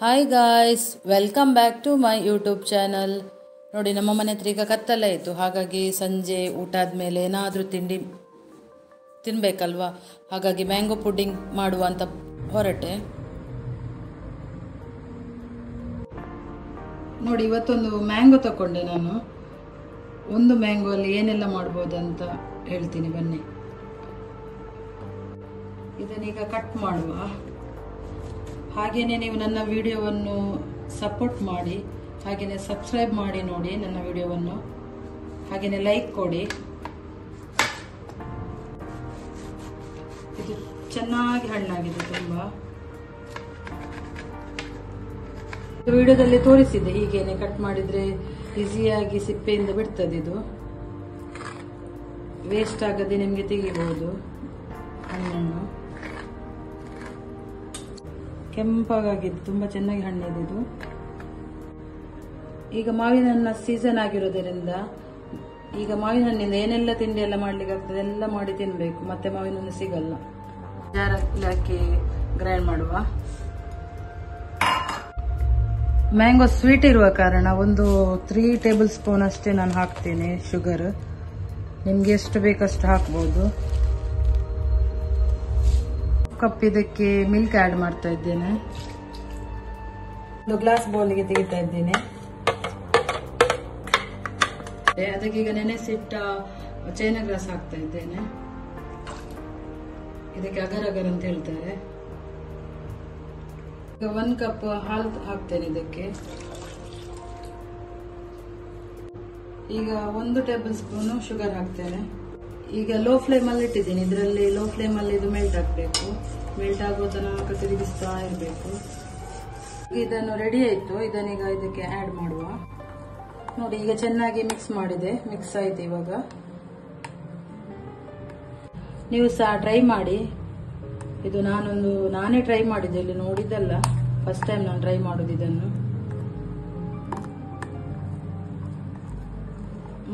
Hi guys, welcome back to my YouTube channel. ನೋಡಿ, ನಮ್ಮ ಮನೆ ಹತ್ರ ಈಗ ಕತ್ತಲ ಇತ್ತು, ಹಾಗಾಗಿ ಸಂಜೆ ಊಟ ಆದಮೇಲೆ ಏನಾದರೂ ತಿಂಡಿ ತಿನ್ನಬೇಕಲ್ವಾ, ಹಾಗಾಗಿ ಮ್ಯಾಂಗೋ ಪುಡ್ಡಿಂಗ್ ಮಾಡುವ ಅಂತ ಹೊರಟೆ. ನೋಡಿ, ಇವತ್ತೊಂದು ಮ್ಯಾಂಗೋ ತಗೊಂಡೆ ನಾನು. ಒಂದು ಮ್ಯಾಂಗೋ ಅಲ್ಲಿ ಏನೆಲ್ಲ ಮಾಡ್ಬೋದಂತ ಹೇಳ್ತೀನಿ ಬನ್ನಿ. ಇದನ್ನೀಗ ಕಟ್ ಮಾಡುವ. ಹಾಗೆಯೇ ನೀವು ನನ್ನ ವಿಡಿಯೋವನ್ನು ಸಪೋರ್ಟ್ ಮಾಡಿ, ಹಾಗೆಯೇ ಸಬ್ಸ್ಕ್ರೈಬ್ ಮಾಡಿ ನೋಡಿ ನನ್ನ ವಿಡಿಯೋವನ್ನು, ಹಾಗೆಯೇ ಲೈಕ್ ಕೊಡಿ. ಇದು ಚೆನ್ನಾಗಿ ಹಣ್ಣಾಗಿದೆ ತುಂಬ. ವಿಡಿಯೋದಲ್ಲಿ ತೋರಿಸಿದ್ದೆ, ಹೀಗೇನೆ ಕಟ್ ಮಾಡಿದ್ರೆ ಈಸಿಯಾಗಿ ಸಿಪ್ಪೆಯಿಂದ ಬಿಡ್ತದೆ. ಇದು ವೇಸ್ಟ್ ಆಗದೆ ನಿಮಗೆ ತೆಗಿಬಹುದು. ಹಣ್ಣನ್ನು ಕೆಂಪಾಗಿದ್ದು ತುಂಬ ಚೆನ್ನಾಗಿ ಹಣ್ಣಿದೆ ಇದು. ಈಗ ಮಾವಿನ ಹಣ್ಣಿನ ಸೀಸನ್ ಆಗಿರೋದರಿಂದ ಈಗ ಮಾವಿನ ಹಣ್ಣಿಂದ ಏನೆಲ್ಲ ತಿಂಡಿ ಎಲ್ಲ ಮಾಡ್ಲಿಕ್ಕೆ ಆಗ್ತದೆ ಎಲ್ಲ ಮಾಡಿ ತಿನ್ಬೇಕು, ಮತ್ತೆ ಮಾವಿನ ಹಣ್ಣು ಸಿಗಲ್ಲ. ಜಾರಲ್ಲಿ ಹಾಕಿ ಗ್ರೈಂಡ್ ಮಾಡುವ. ಮ್ಯಾಂಗೋ ಸ್ವೀಟ್ ಇರುವ ಕಾರಣ ಒಂದು 3 ಟೇಬಲ್ ಸ್ಪೂನ್ ಅಷ್ಟೇ ನಾನು ಹಾಕ್ತೇನೆ ಶುಗರ್. ನಿಮ್ಗೆ ಎಷ್ಟು ಬೇಕಷ್ಟು ಹಾಕ್ಬಹುದು. ಕಪ್ ಇದಕ್ಕೆ ಮಿಲ್ಕ್ ಆಡ್ ಮಾಡ್ತಾ ಇದ್ದೇನೆ. ಒಂದು ಗ್ಲಾಸ್ ಬೌಲ್ಗೆ ತೆಗಿತಾ ಇದ್ದೇನೆ. ಅದಕ್ಕೆ ಈಗ ನೆನೆಸಿಟ್ಟ ಚೈನಾ ಗ್ರಾಸ್ ಹಾಕ್ತಾ ಇದ್ದೇನೆ. ಇದಕ್ಕೆ ಅಗರ್ ಅಗರ್ ಅಂತ ಹೇಳ್ತಾರೆ. ಈಗ 1 ಕಪ್ ಹಾಲು ಹಾಕ್ತೇನೆ ಇದಕ್ಕೆ. ಈಗ 1 ಟೇಬಲ್ ಸ್ಪೂನ್ ಶುಗರ್ ಹಾಕ್ತೇನೆ. ಈಗ ಲೋ ಫ್ಲೇಮ್ ಅಲ್ಲಿ ಇಟ್ಟಿದ್ದೀನಿ. ಇದರಲ್ಲಿ ಲೋ ಫ್ಲೇಮ್ ಅಲ್ಲಿ ಇದು ಮೆಲ್ಟ್ ಆಗಬೇಕು. ಮೆಲ್ಟ್ ಆಗೋ ತನಕ ತಿರುಗಿಸ್ತಾ ಇರಬೇಕು. ಇದನ್ನು ರೆಡಿ ಆಯ್ತು. ಇದನ್ನೀಗ ಇದಕ್ಕೆ ಆಡ್ ಮಾಡುವ. ನೋಡಿ, ಈಗ ಚೆನ್ನಾಗಿ ಮಿಕ್ಸ್ ಮಾಡಿದೆ. ಮಿಕ್ಸ್ ಆಯ್ತು. ಇವಾಗ ನೀವು ಸಹ ಟ್ರೈ ಮಾಡಿ. ಇದು ನಾನೇ ಟ್ರೈ ಮಾಡಿದ್ದೆ, ಇಲ್ಲಿ ನೋಡಿದ್ದಲ್ಲ, ಫಸ್ಟ್ ಟೈಮ್ ನಾನು ಟ್ರೈ ಮಾಡೋದು ಇದನ್ನು.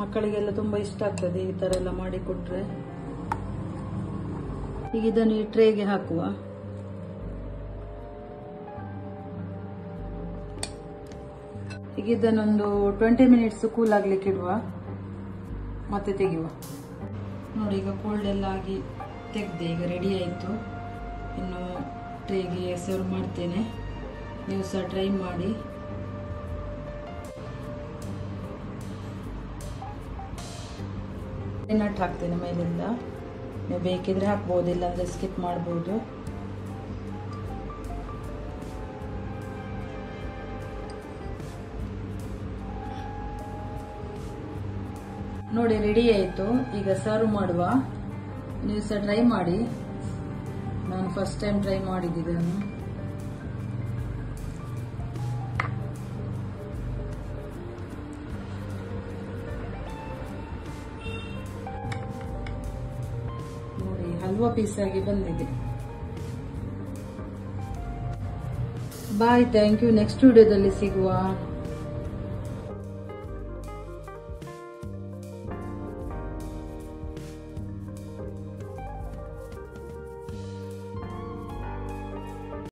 ಮಕ್ಕಳಿಗೆಲ್ಲ ತುಂಬಾ ಇಷ್ಟ ಆಗ್ತದೆ ಈ ತರ ಎಲ್ಲ ಮಾಡಿ ಕೊಟ್ರೆ. ಈಗ ಇದನ್ನು ಈ ಟ್ರೇಗೆ ಹಾಕುವ. ಈಗ ಇದನ್ನೊಂದು 20 ಮಿನಿಟ್ಸ್ ಕೂಲ್ ಆಗ್ಲಿಕ್ಕೆ ಇಡುವ, ಮತ್ತೆ ತೆಗೆಯುವ. ನೋಡಿ, ಈಗ ಕೋಲ್ಡ್ ಎಲ್ಲ ಆಗಿ ತೆಗೆದೆ. ಈಗ ರೆಡಿ ಆಯ್ತು. ಇನ್ನು ಟ್ರೇಗೆ ಸರ್ವ್ ಮಾಡ್ತೇನೆ. ನೀವು ಸಹ ಟ್ರೈ ಮಾಡಿ. ನಟ್ ಹಾಕ್ತೇನೆ ಮೇಲಿಂದ. ನೀವು ಬೇಕಿದ್ರೆ ಹಾಕ್ಬಹುದು, ಇಲ್ಲಾಂದ್ರೆ ಸ್ಕಿಪ್ ಮಾಡಬಹುದು. ನೋಡಿ, ರೆಡಿ ಆಯ್ತು. ಈಗ ಸರ್ವ್ ಮಾಡುವ. ನೀವು ಸಹ ಟ್ರೈ ಮಾಡಿ. ನಾನು ಫಸ್ಟ್ ಟೈಮ್ ಟ್ರೈ ಮಾಡಿದ್ದನ್ನು. ನೋಡಿ, ಹಲ್ವಾ ಪೀಸ್ ಆಗಿ ಬಂದಿದೆ. ಬಾಯ್, ಥ್ಯಾಂಕ್ ಯು. ನೆಕ್ಸ್ಟ್ ವಿಡಿಯೋದಲ್ಲಿ ಸಿಗುವ.